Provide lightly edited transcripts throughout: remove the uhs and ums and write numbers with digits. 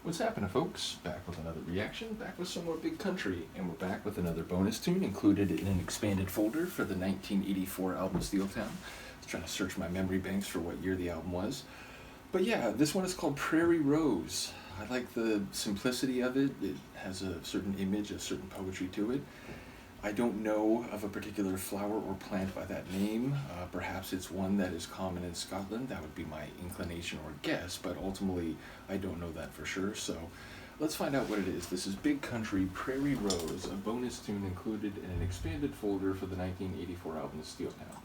What's happening, folks? Back with another reaction, back with some more Big Country, and we're back with another bonus tune included in an expanded folder for the 1984 album Steeltown. I was trying to search my memory banks for what year the album was. But yeah, this one is called Prairie Rose. I like the simplicity of it. It has a certain image, a certain poetry to it. I don't know of a particular flower or plant by that name. Perhaps it's one that is common in Scotland. That would be my inclination or guess, but ultimately I don't know that for sure. So let's find out what it is. This is Big Country, Prairie Rose, a bonus tune included in an expanded folder for the 1984 album Steeltown.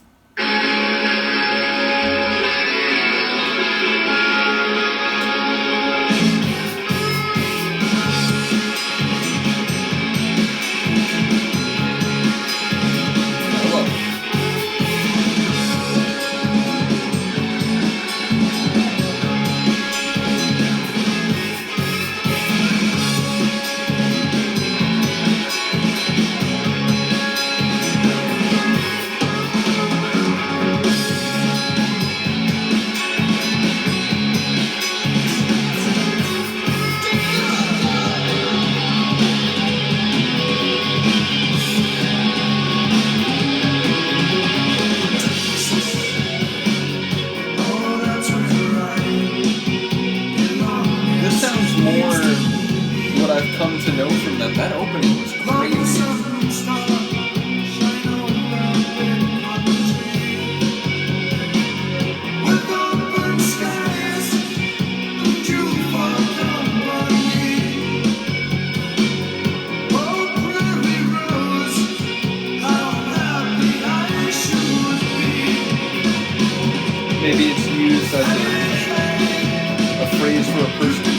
I've come to know from them. That opening was crazy. Maybe it's used as a phrase for a person.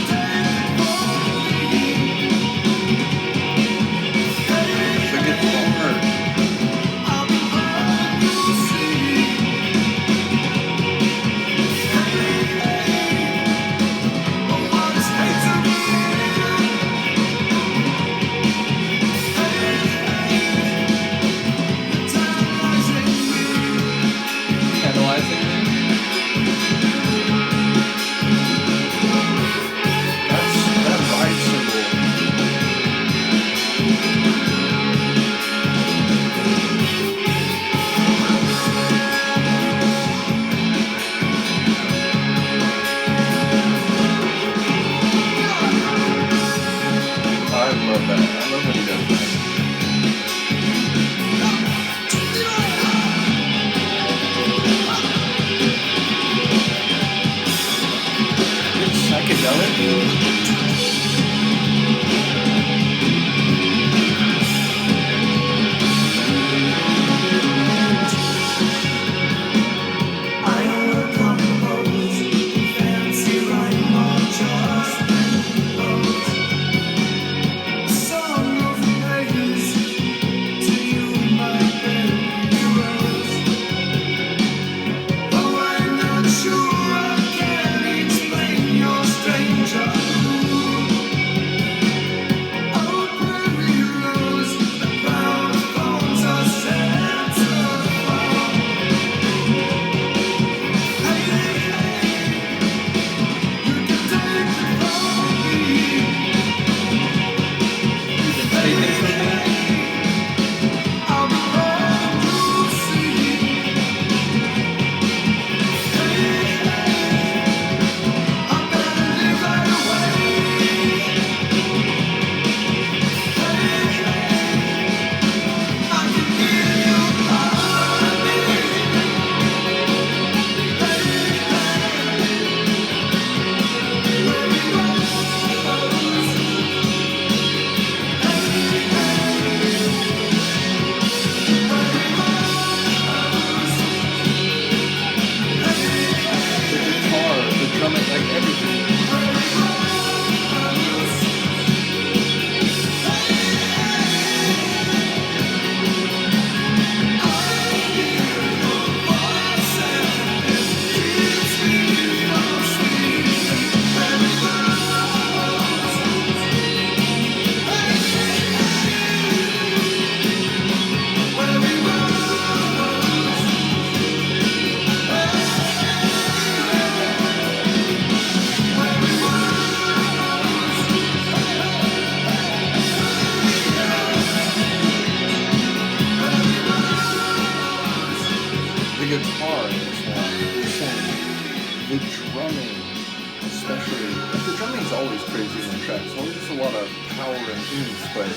always crazy in the tracks. Well, there's a lot of power and oomph, but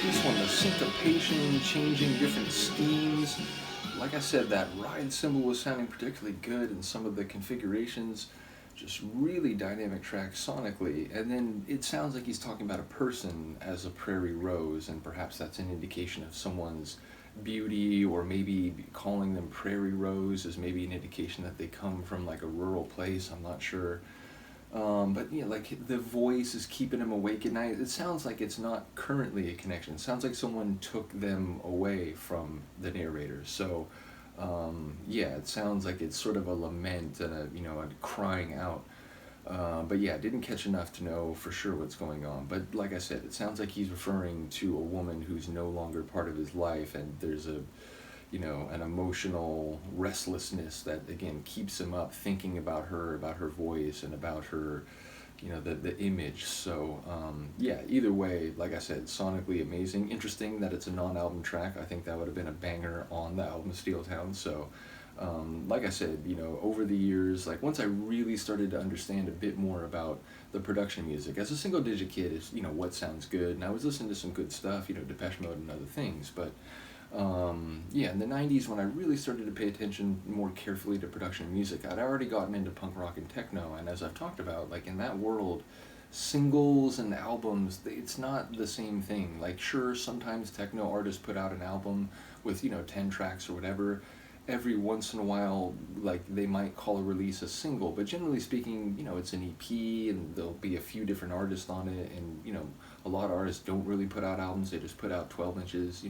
this one, the syncopation, changing different schemes. Like I said, that ride cymbal was sounding particularly good in some of the configurations. Just really dynamic track sonically. And then it sounds like he's talking about a person as a Prairie Rose, and perhaps that's an indication of someone's beauty, or maybe calling them Prairie Rose is maybe an indication that they come from like a rural place. I'm not sure. But yeah, like the voice is keeping him awake at night. It sounds like it's not currently a connection. It sounds like someone took them away from the narrator. So yeah, it sounds like it's sort of a lament and a crying out. But yeah, didn't catch enough to know for sure what's going on. But like I said, it sounds like he's referring to a woman who's no longer part of his life, and there's an emotional restlessness that again keeps him up thinking about her voice, and about her, the image. So yeah, either way, like I said, sonically amazing. Interesting that it's a non-album track. I think that would have been a banger on the album Steeltown. So like I said, over the years, like once I really started to understand a bit more about the production music as a single digit kid, is what sounds good, and I was listening to some good stuff, Depeche Mode and other things, but yeah, in the 90s, when I really started to pay attention more carefully to production music, I'd already gotten into punk rock and techno, and as I've talked about, like in that world, singles and albums, it's not the same thing. Like sure, sometimes techno artists put out an album with 10 tracks or whatever. Every once in a while, like they might call a release a single, but generally speaking, it's an EP, and there'll be a few different artists on it, and a lot of artists don't really put out albums, they just put out 12 inches.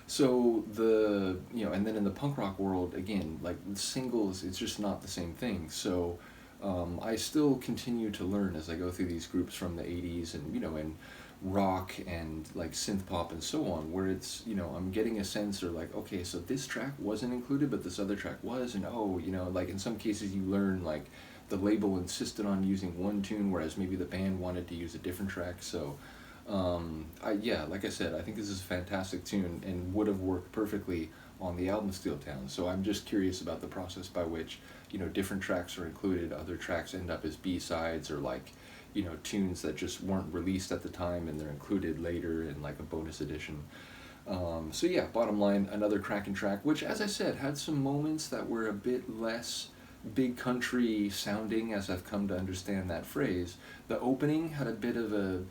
So and then in the punk rock world, again, like the singles, it's just not the same thing. So I still continue to learn as I go through these groups from the 80s, and and rock and like synth pop and so on, where it's I'm getting a sense, or like, okay, so this track wasn't included but this other track was, and like in some cases you learn like the label insisted on using one tune, whereas maybe the band wanted to use a different track. So like I said, I think this is a fantastic tune and would have worked perfectly on the album Steeltown. So I'm just curious about the process by which different tracks are included, other tracks end up as B-sides, or like tunes that just weren't released at the time and they're included later in like a bonus edition. So yeah, bottom line, another cracking track, which, as I said, had some moments that were a bit less big country sounding, as I've come to understand that phrase. The opening had a bit of a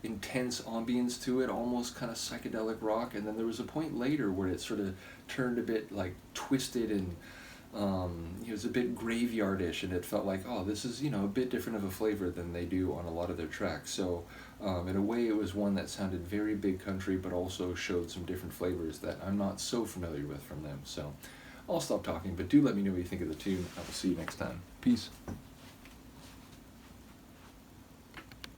intense ambience to it, almost kind of psychedelic rock, and then there was a point later where it sort of turned a bit like twisted, and it was a bit graveyardish, and it felt like, oh, this is a bit different of a flavor than they do on a lot of their tracks. So in a way, it was one that sounded very big country, but also showed some different flavors that I'm not so familiar with from them. So I'll stop talking, but do let me know what you think of the tune. I will see you next time. Peace.